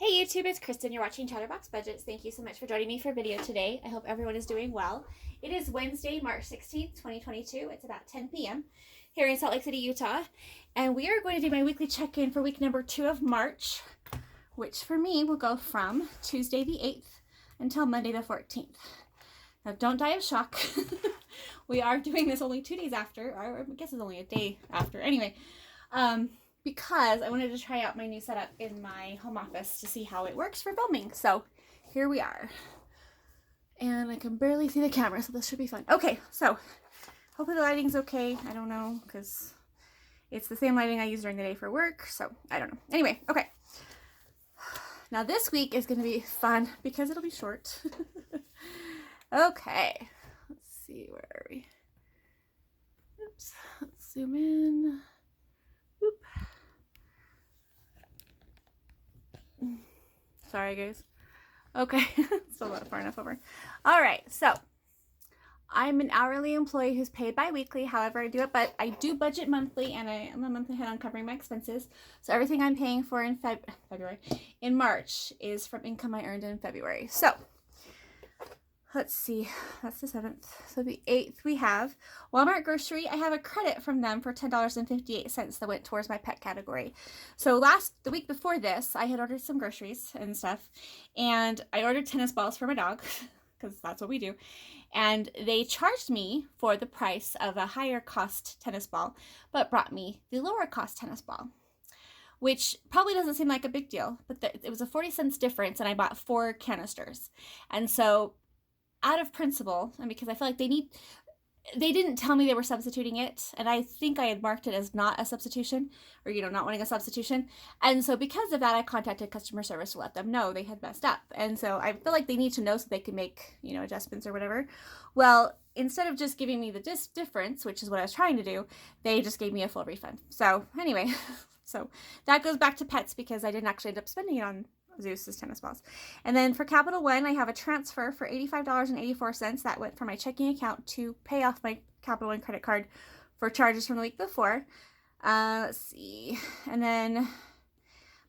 Hey YouTube, it's Kristin. You're watching Chatterbox Budgets. Thank you so much for joining me for a video today. I hope everyone is doing well. It is Wednesday, March 16th, 2022. It's about 10 p.m. here in Salt Lake City, Utah. And we are going to do my weekly check-in for week number 2 of March, which for me will go from Tuesday the 8th until Monday the 14th. Now don't die of shock. We are doing this only 2 days after, or I guess it's only a day after. Anyway, because I wanted to try out my new setup in my home office to see how it works for filming. So here we are. And I can barely see the camera, so this should be fun. Okay, so hopefully the lighting's okay. I don't know, because it's the same lighting I use during the day for work, so I don't know. Anyway, okay. Now this week is going to be fun because it'll be short. Okay, let's see, where are we? Oops, let's zoom in. Oop. Sorry, guys. Okay, still not far enough over. All right, so I'm an hourly employee who's paid bi-weekly. However, I do it, but I do budget monthly, and I am a month ahead on covering my expenses. So everything I'm paying for in in March is from income I earned in February. So let's see, that's the 7th. So the 8th we have Walmart grocery. I have a credit from them for $10.58 that went towards my pet category. So the week before this, I had ordered some groceries and stuff, and I ordered tennis balls for my dog because that's what we do. And they charged me for the price of a higher cost tennis ball, but brought me the lower cost tennis ball, which probably doesn't seem like a big deal, but it was a 40 cents difference, and I bought 4 canisters. And so out of principle, and because I feel like they didn't tell me they were substituting it, and I think I had marked it as not a substitution, or not wanting a substitution. And so because of that, I contacted customer service to let them know they had messed up. And so I feel like they need to know so they can make adjustments or whatever. Well, instead of just giving me the difference, which is what I was trying to do, they just gave me a full refund. So anyway, so that goes back to pets because I didn't actually end up spending it on Zeus's tennis balls. And then for Capital One, I have a transfer for $85.84 that went from my checking account to pay off my Capital One credit card for charges from the week before. Let's see. And then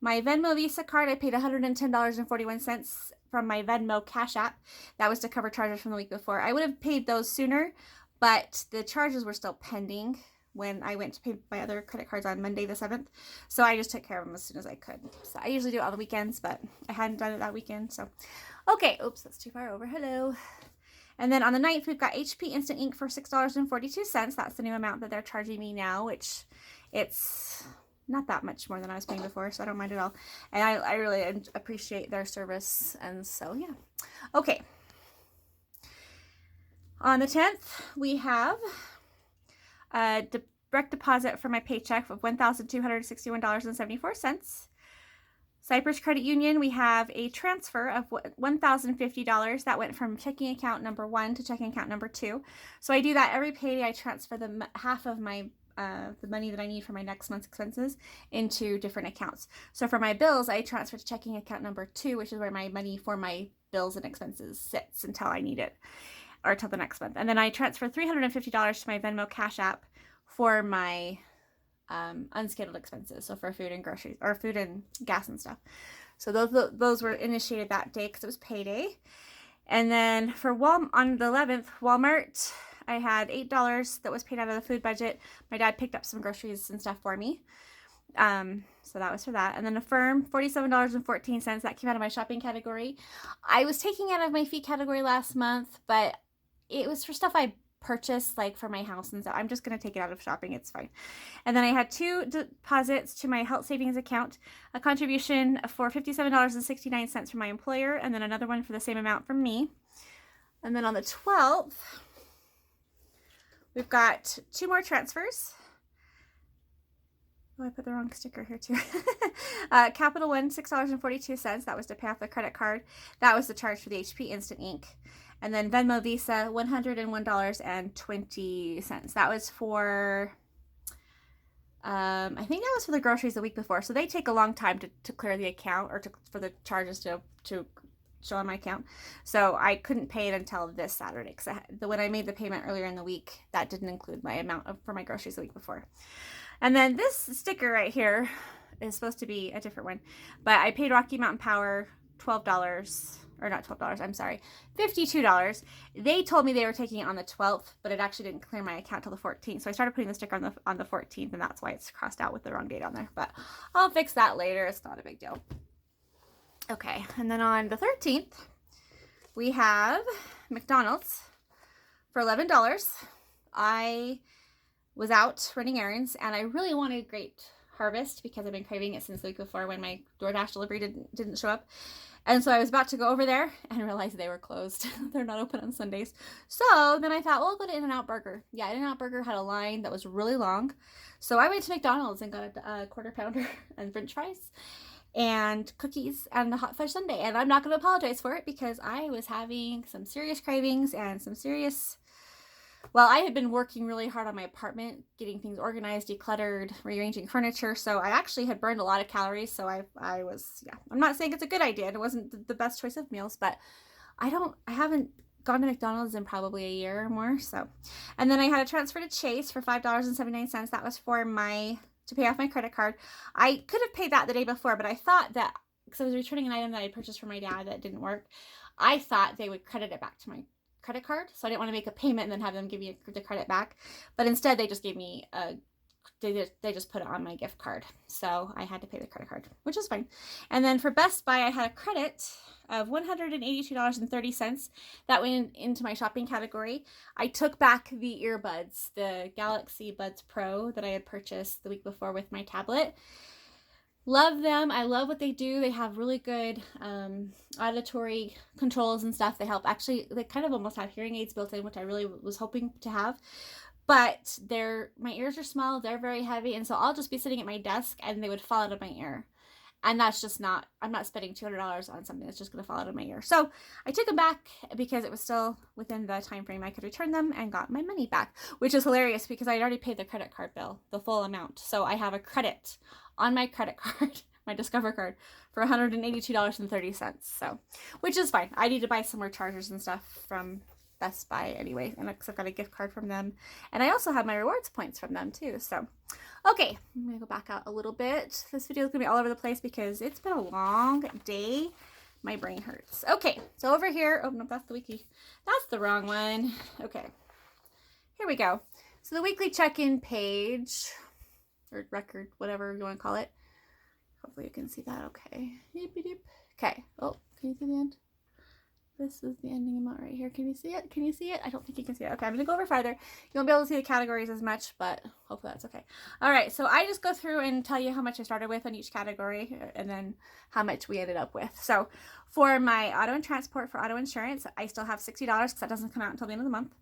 my Venmo Visa card, I paid $110.41 from my Venmo Cash App. That was to cover charges from the week before. I would have paid those sooner, but the charges were still pending when I went to pay my other credit cards on Monday the 7th. So I just took care of them as soon as I could. So I usually do it on the weekends, but I hadn't done it that weekend. So, okay. Oops, that's too far over. Hello. And then on the 9th, we've got HP Instant Ink for $6.42. That's the new amount that they're charging me now, which it's not that much more than I was paying before, so I don't mind at all. And I really appreciate their service. And so, yeah. Okay. On the 10th, we have direct deposit for my paycheck of $1,261.74. Cypress Credit Union, we have a transfer of $1,050 that went from checking account number 1 to checking account number 2. So I do that every payday. I transfer half of my the money that I need for my next month's expenses into different accounts. So for my bills, I transfer to checking account number 2, which is where my money for my bills and expenses sits until I need it, or till the next month. And then I transferred $350 to my Venmo Cash App for my unscheduled expenses, so for food and groceries, or food and gas and stuff. So those were initiated that day because it was payday. And then for on the 11th, Walmart, I had $8 that was paid out of the food budget. My dad picked up some groceries and stuff for me. So that was for that. And then Affirm, $47.14. That came out of my shopping category. I was taking out of my fee category last month, but it was for stuff I purchased, like for my house and stuff. I'm just going to take it out of shopping. It's fine. And then I had 2 deposits to my health savings account, a contribution for $57.69 from my employer, and then another one for the same amount from me. And then on the 12th, we've got 2 more transfers. Oh, I put the wrong sticker here too. Capital One, $6.42. That was to pay off the credit card. That was the charge for the HP Instant Ink. And then Venmo Visa, $101.20. That was for, I think that was for the groceries the week before. So they take a long time to clear the account, or for the charges to show on my account. So I couldn't pay it until this Saturday because when I made the payment earlier in the week, that didn't include my amount for my groceries the week before. And then this sticker right here It's supposed to be a different one. But I paid Rocky Mountain Power $12, or not $12, I'm sorry, $52. They told me they were taking it on the 12th, but it actually didn't clear my account till the 14th. So I started putting the sticker on the 14th, and that's why it's crossed out with the wrong date on there. But I'll fix that later. It's not a big deal. Okay, and then on the 13th, we have McDonald's for $11. I was out running errands, and I really wanted Great Harvest because I've been craving it since the week before when my DoorDash delivery didn't show up. And so I was about to go over there and realized they were closed. They're not open on Sundays. So then I thought, well, I'll go to In-N-Out Burger. Yeah, In-N-Out Burger had a line that was really long. So I went to McDonald's and got a quarter pounder and french fries and cookies and a hot fudge sundae. And I'm not going to apologize for it because I was having some serious cravings and some serious... Well, I had been working really hard on my apartment, getting things organized, decluttered, rearranging furniture. So I actually had burned a lot of calories. So I was, yeah, I'm not saying it's a good idea. It wasn't the best choice of meals, but I haven't gone to McDonald's in probably a year or more. So, and then I had a transfer to Chase for $5.79. That was for to pay off my credit card. I could have paid that the day before, but I thought that because I was returning an item that I purchased for my dad that didn't work, I thought they would credit it back to my credit card, so I didn't want to make a payment and then have them give me the credit back. But instead, they just gave me they just put it on my gift card, so I had to pay the credit card, which is fine. And then for Best Buy, I had a credit of $182.30 that went into my shopping category. I took back the earbuds, the Galaxy Buds Pro that I had purchased the week before with my tablet. Love them. I love what they do. They have really good auditory controls and stuff. They help. Actually, they kind of almost have hearing aids built in, which I really was hoping to have. But my ears are small. They're very heavy. And so I'll just be sitting at my desk and they would fall out of my ear. And that's just not, I'm not spending $200 on something that's just going to fall out of my ear. So I took them back because it was still within the time frame I could return them and got my money back, which is hilarious because I had already paid the credit card bill, the full amount. So I have a credit on my credit card, my Discover card, for $182.30. So, which is fine. I need to buy some more chargers and stuff from Best Buy anyway, and I've got a gift card from them. And I also have my rewards points from them too. So, okay, I'm going to go back out a little bit. This video is going to be all over the place because it's been a long day. My brain hurts. Okay, so over here, oh no, that's the wiki. That's the wrong one. Okay, here we go. So the weekly check-in page, or record, whatever you want to call it. Hopefully you can see that okay. Okay. Oh, can you see the end? This is the ending amount right here. Can you see it? Can you see it? I don't think you can see it. Okay, I'm going to go over farther. You won't be able to see the categories as much, but hopefully that's okay. All right, so I just go through and tell you how much I started with on each category and then how much we ended up with. So for my auto and transport for auto insurance, I still have $60 because that doesn't come out until the end of the month.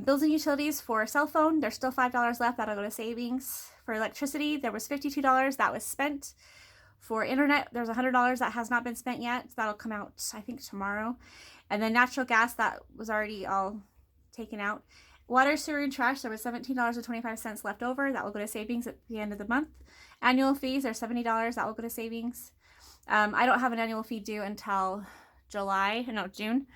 Bills and utilities for cell phone, there's still $5 left. That'll go to savings. For electricity, there was $52. That was spent. For internet, there's $100 that has not been spent yet. That'll come out, I think, tomorrow. And then natural gas, that was already all taken out. Water, sewer, and trash, there was $17.25 left over. That will go to savings at the end of the month. Annual fees are $70. That will go to savings. I don't have an annual fee due until June.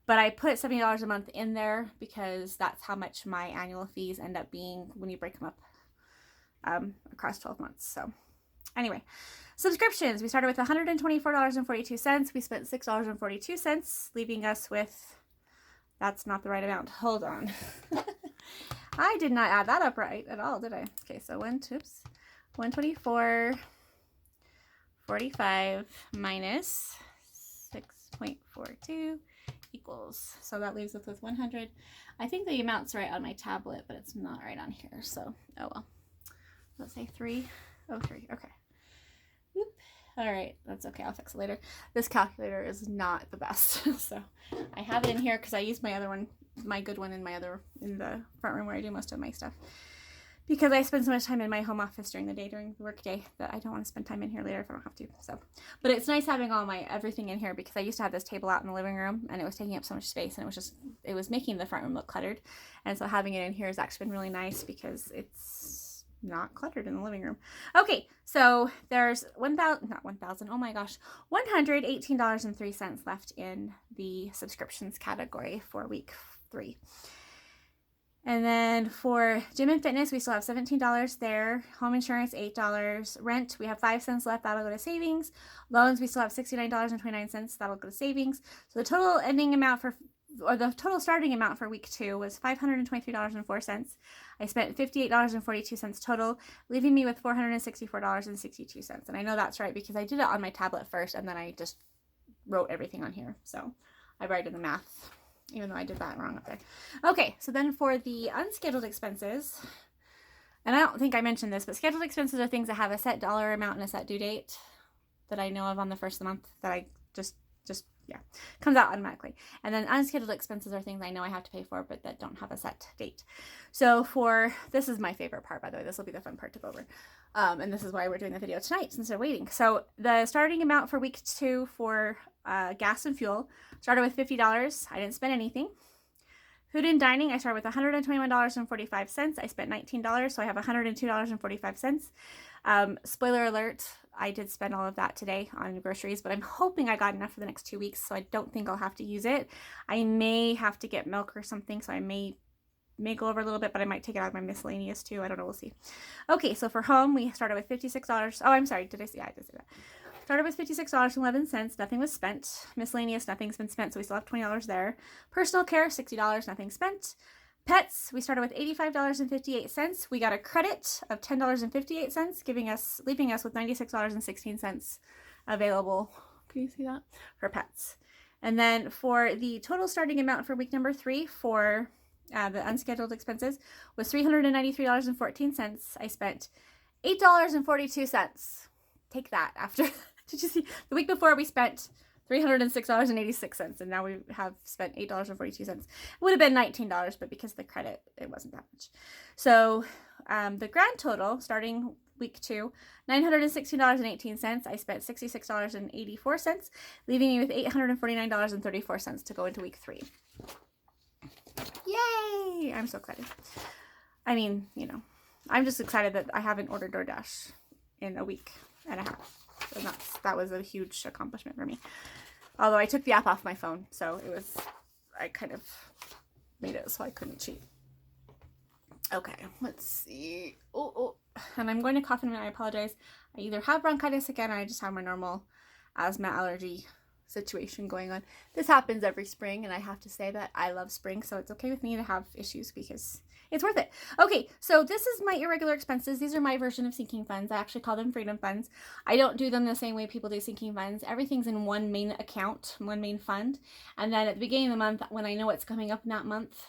But I put $70 a month in there because that's how much my annual fees end up being when you break them up across 12 months. So anyway, subscriptions. We started with $124.42. We spent $6.42, leaving us with, that's not the right amount. Hold on. I did not add that up right at all, did I? Okay, so 124.45 minus 6.42 equals, so that leaves us with 100. I think the amount's right on my tablet, but it's not right on here, so oh well. Let's say 303. Okay. Whoop. All right, that's okay. I'll fix it later. This calculator is not the best, so I have it in here because I use my other one, my good one, in the front room where I do most of my stuff. Because I spend so much time in my home office during the day, during the work day, that I don't want to spend time in here later if I don't have to. So, but it's nice having all my everything in here because I used to have this table out in the living room and it was taking up so much space and it was making the front room look cluttered. And so having it in here has actually been really nice because it's not cluttered in the living room. Okay, so there's $118.03 left in the subscriptions category for week 3. And then for gym and fitness, we still have $17 there. Home insurance, $8. Rent, we have 5 cents left. That'll go to savings. Loans, we still have $69.29. That'll go to savings. So the total ending amount the total starting amount for week 2 was $523.04. I spent $58.42 total, leaving me with $464.62. And I know that's right because I did it on my tablet first and then I just wrote everything on here. So I write in the math, even though I did that wrong up there. Okay, so then for the unscheduled expenses, and I don't think I mentioned this, but scheduled expenses are things that have a set dollar amount and a set due date that I know of on the first of the month that I just comes out automatically. And then unscheduled expenses are things I know I have to pay for, but that don't have a set date. So this is my favorite part, by the way. This will be the fun part to go over. And this is why we're doing the video tonight, since they're waiting. So the starting amount for week 2 for gas and fuel started with $50. I didn't spend anything. Food and dining, I started with $121.45. I spent $19, so I have $102.45. Spoiler alert, I did spend all of that today on groceries, but I'm hoping I got enough for the next 2 weeks, so I don't think I'll have to use it. I may have to get milk or something, so I may go over a little bit, but I might take it out of my miscellaneous too. I don't know. We'll see. Okay, so for home, we started with $56. Oh, I'm sorry. Did I say? Yeah, I did say that. Started with $56.11. Nothing was spent. Miscellaneous, nothing's been spent, so we still have $20 there. Personal care, $60. Nothing spent. Pets, we started with $85.58. We got a credit of $10.58, leaving us with $96.16 available. Can you see that? For pets. And then for the total starting amount for week number 3 for the unscheduled expenses was $393.14. I spent $8.42. Take that after. Did you see? The week before we spent $306.86, and now we have spent $8.42. It would have been $19, but because of the credit, it wasn't that much. So the grand total, starting week 2, $916.18. I spent $66.84, leaving me with $849.34 to go into week 3. Yay! I'm so excited. I mean, I'm just excited that I haven't ordered DoorDash in a week and a half. And that was a huge accomplishment for me. Although I took the app off my phone, so I kind of made it so I couldn't cheat. Okay, let's see. Oh, and I'm going to cough in a minute. I apologize. I either have bronchitis again or I just have my normal asthma allergy situation going on. This happens every spring, and I have to say that I love spring, so it's okay with me to have issues because it's worth it. Okay, so this is my irregular expenses. These are my version of sinking funds. I actually call them freedom funds. I don't do them the same way people do sinking funds. Everything's in one main account, one main fund, and then at the beginning of the month, when I know what's coming up in that month,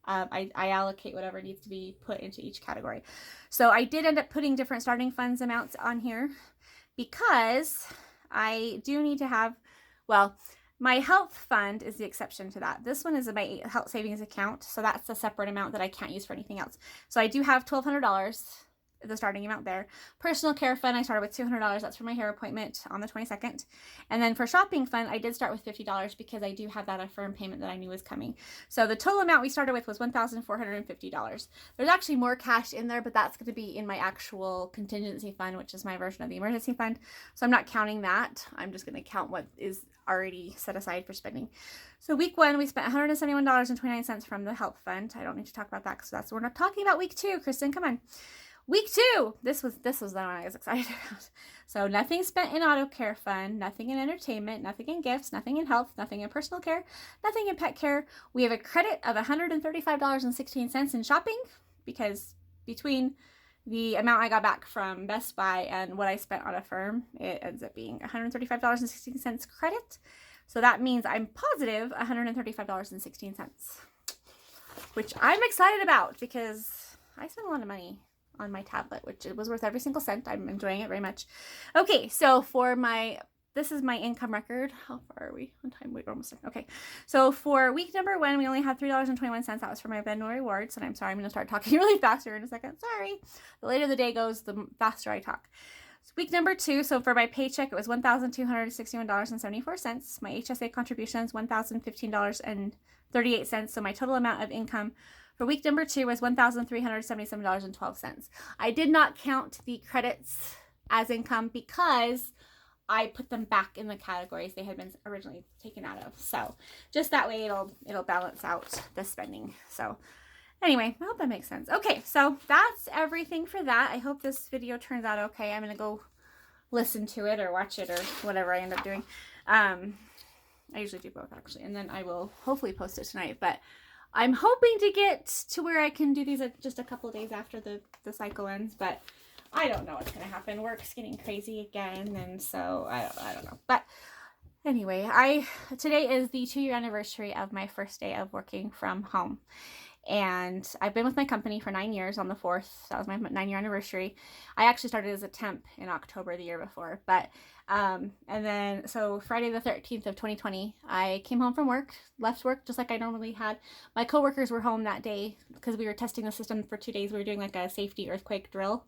I allocate whatever needs to be put into each category. So I did end up putting different starting funds amounts on here because I do need to have, my health fund is the exception to that. This one is my health savings account, so that's a separate amount that I can't use for anything else. So I do have $1,200, the starting amount there. Personal care fund, I started with $200. That's for my hair appointment on the 22nd. And then for shopping fund, I did start with $50 because I do have that affirmed payment that I knew was coming. So the total amount we started with was $1,450. There's actually more cash in there, but that's going to be in my actual contingency fund, which is my version of the emergency fund. So I'm not counting that. I'm just going to count what is already set aside for spending. So week 1, we spent $171.29 from the health fund. I don't need to talk about that because we're not talking about week 2. Kristin, come on. Week 2, this was the one I was excited about. So nothing spent in auto care fund, nothing in entertainment, nothing in gifts, nothing in health, nothing in personal care, nothing in pet care. We have a credit of $135.16 in shopping because between the amount I got back from Best Buy and what I spent on Affirm, it ends up being $135.16 credit. So that means I'm positive $135.16, which I'm excited about because I spent a lot of money on my tablet, which it was worth every single cent. I'm enjoying it very much. Okay, so this is my income record. How far are we on time? Wait, we're almost done. Okay, so for week number 1, we only had $3.21. That was for my Venmo rewards, and I'm sorry, I'm going to start talking really faster in a second. Sorry. The later the day goes, the faster I talk. So week number 2, so for my paycheck, it was $1,261.74. My HSA contributions, $1,015.38. So my total amount of income for week number 2 was $1,377.12. I did not count the credits as income because I put them back in the categories they had been originally taken out of. So just that way it'll balance out the spending. So, Anyway, I hope that makes sense. Okay, so that's everything for that. I hope this video turns out okay. I'm going to go listen to it or watch it or whatever I end up doing. I usually do both, actually. And then I will hopefully post it tonight. But I'm hoping to get to where I can do these just a couple days after the cycle ends. But I don't know what's going to happen. Work's getting crazy again. And so I don't know. But anyway, today is the 2-year anniversary of my first day of working from home. And I've been with my company for 9 years on the 4th. That was my 9-year anniversary. I actually started as a temp in October the year before. But, and then, so Friday the 13th of 2020, I came home from work, left work just like I normally had. My coworkers were home that day because we were testing the system for 2 days. We were doing like a safety earthquake drill,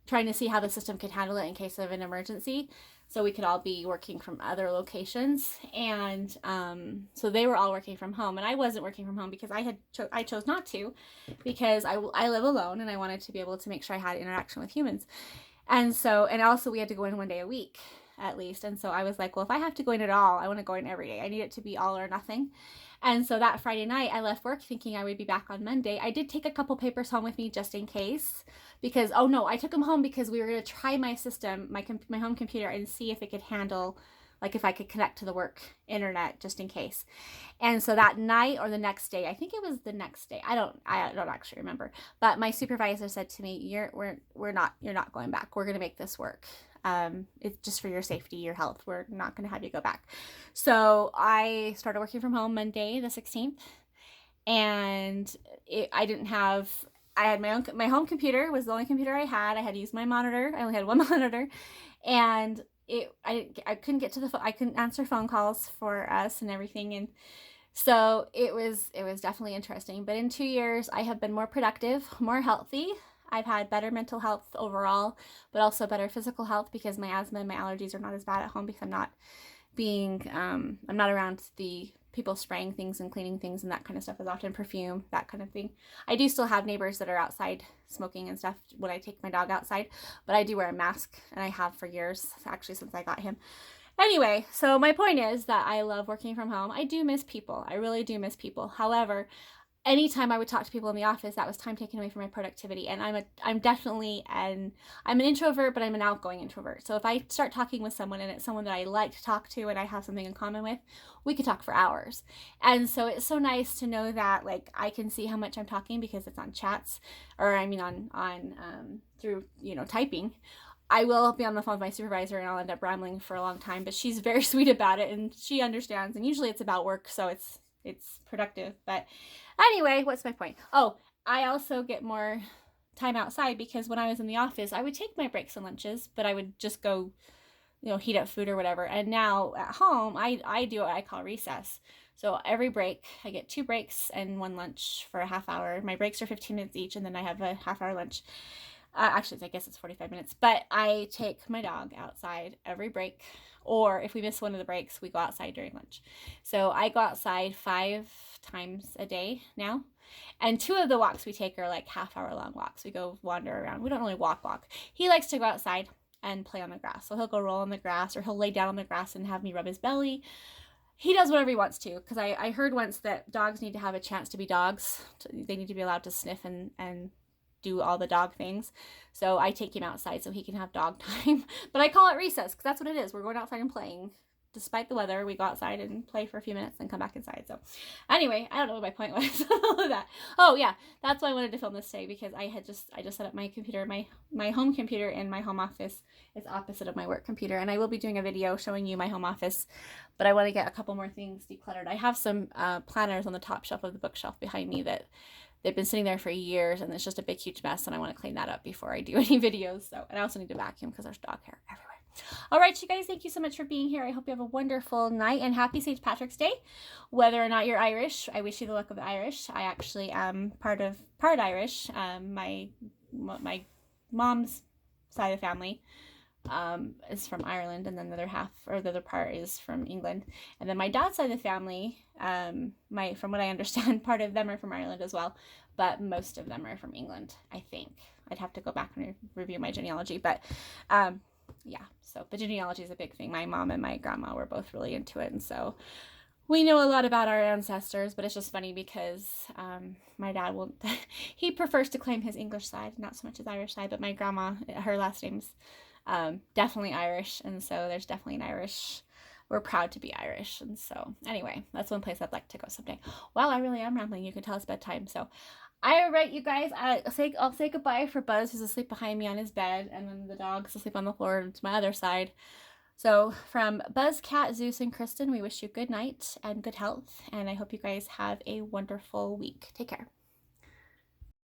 trying to see how the system could handle it in case of an emergency. So we could all be working from other locations. And so they were all working from home. And I wasn't working from home because I chose not to, because I live alone and I wanted to be able to make sure I had interaction with humans. And so, and also we had to go in 1 day a week at least. And so I was like, well, if I have to go in at all, I want to go in every day. I need it to be all or nothing. And so that Friday night, I left work thinking I would be back on Monday. I did take a couple papers home with me just in case, because, oh no, I took them home because we were going to try my system, my home computer, and see if it could handle, like if I could connect to the work internet just in case. And so that night or the next day, I think it was the next day, I don't actually remember, but my supervisor said to me, you're not going back. We're going to make this work. It's just for your safety, your health. We're not going to have you go back. So I started working from home Monday, the 16th. And I had my home computer was the only computer I had. I had to use my monitor. I only had one monitor. And I couldn't get to the phone. I couldn't answer phone calls for us and everything. And so it was definitely interesting. But in 2 years, I have been more productive, more healthy. I've had better mental health overall, but also better physical health because my asthma and my allergies are not as bad at home because I'm not around the people spraying things and cleaning things and that kind of stuff, as often perfume, that kind of thing. I do still have neighbors that are outside smoking and stuff when I take my dog outside, but I do wear a mask, and I have for years, actually since I got him. Anyway, so my point is that I love working from home. I do miss people. I really do miss people. However, anytime I would talk to people in the office, that was time taken away from my productivity. And I'm definitely I'm an introvert, but I'm an outgoing introvert. So if I start talking with someone and it's someone that I like to talk to and I have something in common with, we could talk for hours. And so it's so nice to know that, like, I can see how much I'm talking because it's on chats, or I mean on through, typing. I will be on the phone with my supervisor and I'll end up rambling for a long time, but she's very sweet about it and she understands. And usually it's about work, so it's productive. But anyway, what's my point? Oh, I also get more time outside because when I was in the office, I would take my breaks and lunches, but I would just go, heat up food or whatever. And now at home, I do what I call recess. So every break, I get 2 breaks and 1 lunch for a half hour. My breaks are 15 minutes each, and then I have a half-hour lunch. Actually, I guess it's 45 minutes, but I take my dog outside every break, or if we miss one of the breaks, we go outside during lunch. So I go outside 5 times a day now, and 2 of the walks we take are like half-hour long walks. We go wander around. We don't really walk. He likes to go outside and play on the grass, so he'll go roll on the grass, or he'll lay down on the grass and have me rub his belly. He does whatever he wants to, because I heard once that dogs need to have a chance to be dogs. They need to be allowed to sniff and do all the dog things. So I take him outside so he can have dog time. But I call it recess because that's what it is. We're going outside and playing. Despite the weather, we go outside and play for a few minutes and come back inside. So anyway, I don't know what my point was. All of that. Oh yeah, that's why I wanted to film this today, because I just set up my computer, my home computer in my home office is opposite of my work computer, and I will be doing a video showing you my home office, but I want to get a couple more things decluttered. I have some planners on the top shelf of the bookshelf behind me that they've been sitting there for years, and it's just a big, huge mess, and I want to clean that up before I do any videos. So, and I also need to vacuum because there's dog hair everywhere. All right, you guys, thank you so much for being here. I hope you have a wonderful night, and happy St. Patrick's Day. Whether or not you're Irish, I wish you the luck of the Irish. I actually am part Irish. My mom's side of the family is from Ireland, and then the other part is from England. And then my dad's side of the family, from what I understand, part of them are from Ireland as well, but most of them are from England, I think. I'd have to go back and review my genealogy, but yeah, so the genealogy is a big thing. My mom and my grandma were both really into it, and so we know a lot about our ancestors, but it's just funny because my dad will, he prefers to claim his English side, not so much his Irish side, but my grandma, her last name's definitely Irish, and so there's definitely an Irish, we're proud to be Irish, and so anyway, that's one place I'd like to go someday. Well, I really am rambling. You can tell it's bedtime, so all right, you guys, I'll say goodbye for Buzz, who's asleep behind me on his bed, and then the dog's asleep on the floor to my other side. So from Buzz, Cat, Zeus, and Kristin, we wish you good night and good health, and I hope you guys have a wonderful week. Take care.